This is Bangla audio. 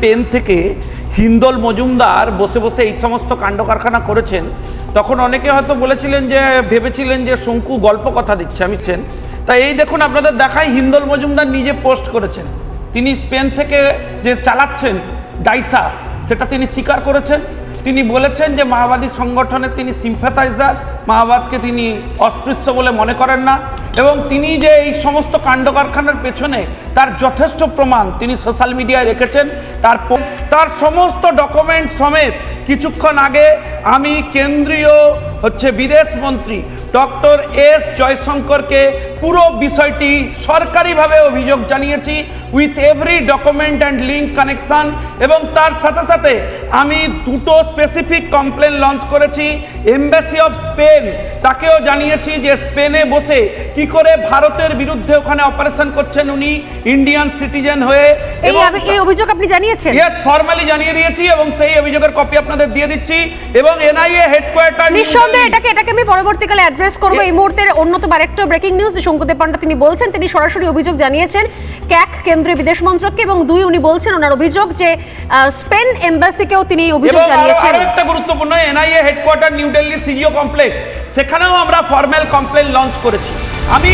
স্পেন থেকে হিন্দল মজুমদার বসে বসে এই সমস্ত কাণ্ড কারখানা করেছেন, তখন অনেকে হয়তো বলেছিলেন যে ভেবেছিলেন যে শঙ্কু গল্প কথা দিচ্ছে আমিছেন। তাই এই দেখুন আপনাদের দেখাই, হিন্দল মজুমদার নিজে পোস্ট করেছেন, তিনি স্পেন থেকে যে চালাচ্ছেন ডাইসা সেটা তিনি স্বীকার করেছেন। তিনি বলেছেন যে মাওবাদী সংগঠনের তিনি সিম্প্যাথাইজার, মাওবাদকে তিনি অস্পৃশ্য বলে মনে করেন না, এবং তিনি যে এই সমস্ত কাণ্ড কারখানার পেছনে তার যথেষ্ট প্রমাণ তিনি সোশ্যাল মিডিয়ায় রেখেছেন। তার সমস্ত ডকুমেন্ট সমেত কিছুক্ষণ আগে আমি কেন্দ্রীয় বিদেশ মন্ত্রী ডক্টর এস জয়শঙ্করকে পুরো বিষয়টি সরকারিভাবে অভিযোগ জানিয়েছি with every document and link connection, এবং তার সাথে সাথে আমি দুটো স্পেসিফিক কমপ্লেন লঞ্চ করেছি। এমবাসি অফ স্পেন তাকেও জানিয়েছি যে স্পেনে বসে কি করে ভারতের বিরুদ্ধে ওখানে অপারেশন করছেন উনি ইন্ডিয়ান সিটিজেন হয়ে। এই অভিযোগ আপনি জানিয়েছেন? ইয়েস, ফর্মালি জানিয়ে দিয়েছি এবং সেই অভিযোগের কপি আপনাদের দিয়ে দিচ্ছি। এবং এনআইএ হেডকোয়ার্টার নিঃসন্দেহে এটাকে আমি পরবর্তীকালে অ্যাড্রেস করব। এই মুহূর্তের অন্যতম আরেকটা ব্রেকিং নিউজ, শঙ্কুদেব পান্ডা তিনি বলছেন তিনি সরাসরি অভিযোগ জানিয়েছেন ক্যাক কেন্দ্রীয় বিদেশ মন্ত্রককে, এবং দুই উনি বলছেন ওনার অভিযোগ যে স্পেন এমবাসিকেও তিনি অভিযোগ জানিয়েছেন। এবং আরেকটা গুরুত্বপূর্ণ, NIA headquarter new Delhi CGO complex, সেখানেও আমরা ফর্মাল কমপ্লেন লঞ্চ করেছি। আমি